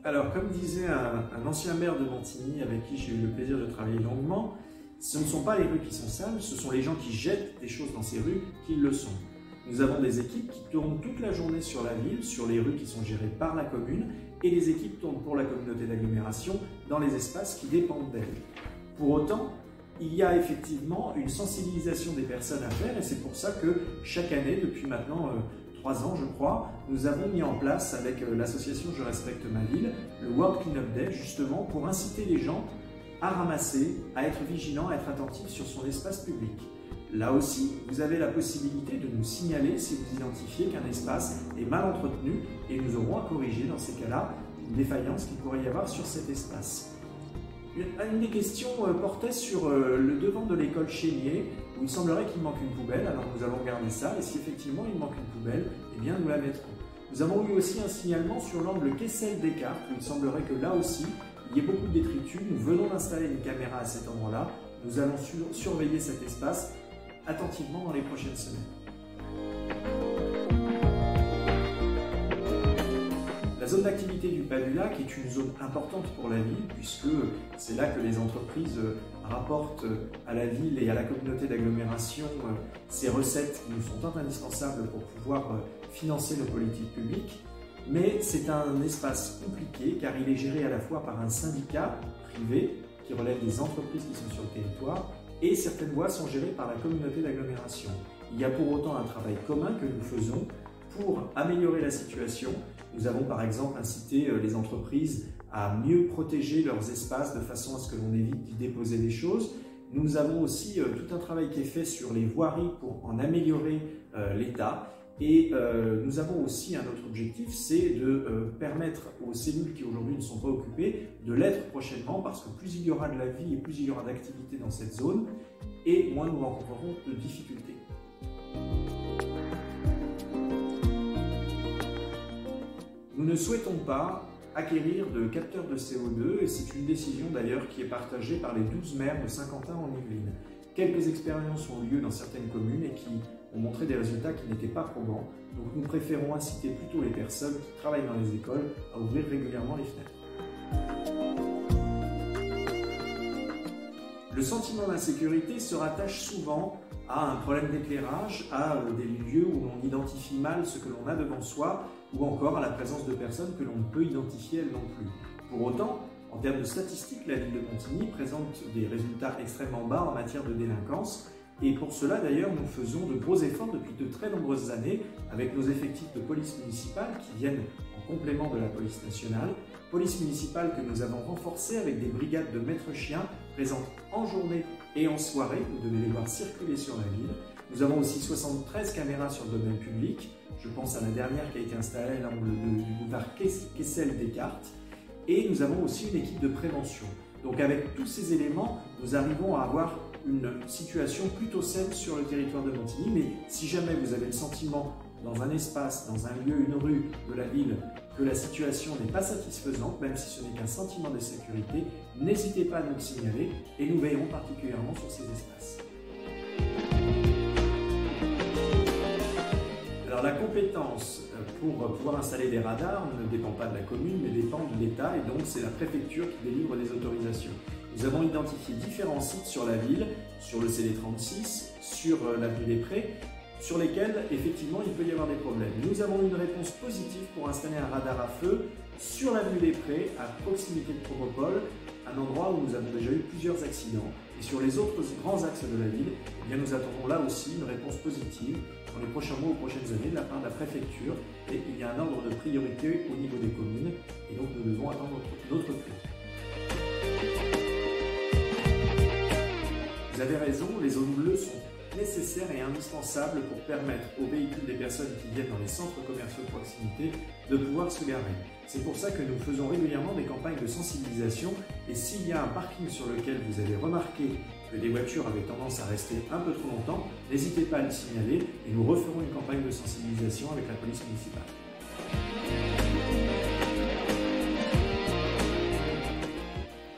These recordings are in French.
Alors, comme disait un ancien maire de Montigny avec qui j'ai eu le plaisir de travailler longuement, ce ne sont pas les rues qui sont sales, ce sont les gens qui jettent des choses dans ces rues qui le sont. Nous avons des équipes qui tournent toute la journée sur la ville, sur les rues qui sont gérées par la commune, et des équipes tournent pour la communauté d'agglomération dans les espaces qui dépendent d'elles. Pour autant, il y a effectivement une sensibilisation des personnes à faire, et c'est pour ça que chaque année, depuis maintenant 3 ans je crois, nous avons mis en place avec l'association Je respecte ma ville, le World Cleanup Day, justement pour inciter les gens à ramasser, à être vigilants, à être attentifs sur son espace public. Là aussi, vous avez la possibilité de nous signaler si vous identifiez qu'un espace est mal entretenu et nous aurons à corriger dans ces cas-là une défaillance qu'il pourrait y avoir sur cet espace. Une des questions portait sur le devant de l'école Chénier, où il semblerait qu'il manque une poubelle. Alors nous allons regarder ça, et si effectivement il manque une poubelle, eh bien nous la mettrons. Nous avons eu aussi un signalement sur l'angle Kessel-Descartes, où il semblerait que là aussi, il y ait beaucoup de détritus. Nous venons d'installer une caméra à cet endroit-là. Nous allons surveiller cet espace attentivement dans les prochaines semaines. La zone d'activité du Pas du Lac est une zone importante pour la ville, puisque c'est là que les entreprises rapportent à la ville et à la communauté d'agglomération ces recettes qui nous sont tant indispensables pour pouvoir financer nos politiques publiques. Mais c'est un espace compliqué car il est géré à la fois par un syndicat privé qui relève des entreprises qui sont sur le territoire, et certaines voies sont gérées par la communauté d'agglomération. Il y a pour autant un travail commun que nous faisons pour améliorer la situation. Nous avons par exemple incité les entreprises à mieux protéger leurs espaces de façon à ce que l'on évite d'y déposer des choses. Nous avons aussi tout un travail qui est fait sur les voiries pour en améliorer l'état. Et nous avons aussi un autre objectif, c'est de permettre aux cellules qui aujourd'hui ne sont pas occupées de l'être prochainement, parce que plus il y aura de la vie et plus il y aura d'activité dans cette zone, et moins nous rencontrerons de difficultés. Nous ne souhaitons pas acquérir de capteurs de CO2, et c'est une décision d'ailleurs qui est partagée par les 12 maires de Saint-Quentin en Yvelines. Quelques expériences ont eu lieu dans certaines communes et qui ont montré des résultats qui n'étaient pas probants. Donc nous préférons inciter plutôt les personnes qui travaillent dans les écoles à ouvrir régulièrement les fenêtres. Le sentiment d'insécurité se rattache souvent à un problème d'éclairage, à des lieux où l'on identifie mal ce que l'on a devant soi, ou encore à la présence de personnes que l'on ne peut identifier elles non plus. Pour autant, en termes de statistiques, la ville de Montigny présente des résultats extrêmement bas en matière de délinquance. Et pour cela, d'ailleurs, nous faisons de gros efforts depuis de très nombreuses années avec nos effectifs de police municipale qui viennent en complément de la police nationale. Police municipale que nous avons renforcée avec des brigades de maîtres chiens présentes en journée et en soirée. Vous devez les voir circuler sur la ville. Nous avons aussi 73 caméras sur le domaine public. Je pense à la dernière qui a été installée à l'angle du boulevard Kessel-Descartes. Et nous avons aussi une équipe de prévention. Donc avec tous ces éléments, nous arrivons à avoir une situation plutôt saine sur le territoire de Montigny. Mais si jamais vous avez le sentiment, dans un espace, dans un lieu, une rue de la ville, que la situation n'est pas satisfaisante, même si ce n'est qu'un sentiment de sécurité, n'hésitez pas à nous le signaler et nous veillerons particulièrement sur ces espaces. Alors la compétence pour pouvoir installer des radars ne dépend pas de la commune, mais dépend de l'État, et donc c'est la préfecture qui délivre des autorisations. Nous avons identifié différents sites sur la ville, sur le CD36, sur l'avenue des Prés, sur lesquels effectivement il peut y avoir des problèmes. Nous avons une réponse positive pour installer un radar à feu sur l'avenue des Prés, à proximité de Propopole, un endroit où nous avons déjà eu plusieurs accidents. Et sur les autres grands axes de la ville, eh bien, nous attendons là aussi une réponse positive dans les prochains mois ou prochaines années de la part de la préfecture. Et il y a un ordre de priorité au niveau des communes, et donc nous devons attendre notre tour. Vous avez raison, les zones bleues sont nécessaires et indispensables pour permettre aux véhicules des personnes qui viennent dans les centres commerciaux de proximité de pouvoir se garer. C'est pour ça que nous faisons régulièrement des campagnes de sensibilisation, et s'il y a un parking sur lequel vous avez remarqué que des voitures avaient tendance à rester un peu trop longtemps, n'hésitez pas à le signaler et nous referons une campagne de sensibilisation avec la police municipale.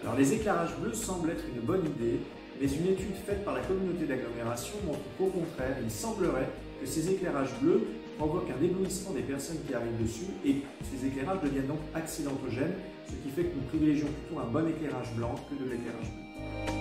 Alors les éclairages bleus semblent être une bonne idée, mais une étude faite par la communauté d'agglomération montre qu'au contraire, il semblerait que ces éclairages bleus provoquent un éblouissement des personnes qui arrivent dessus et ces éclairages deviennent donc accidentogènes, ce qui fait que nous privilégions plutôt un bon éclairage blanc que de l'éclairage bleu.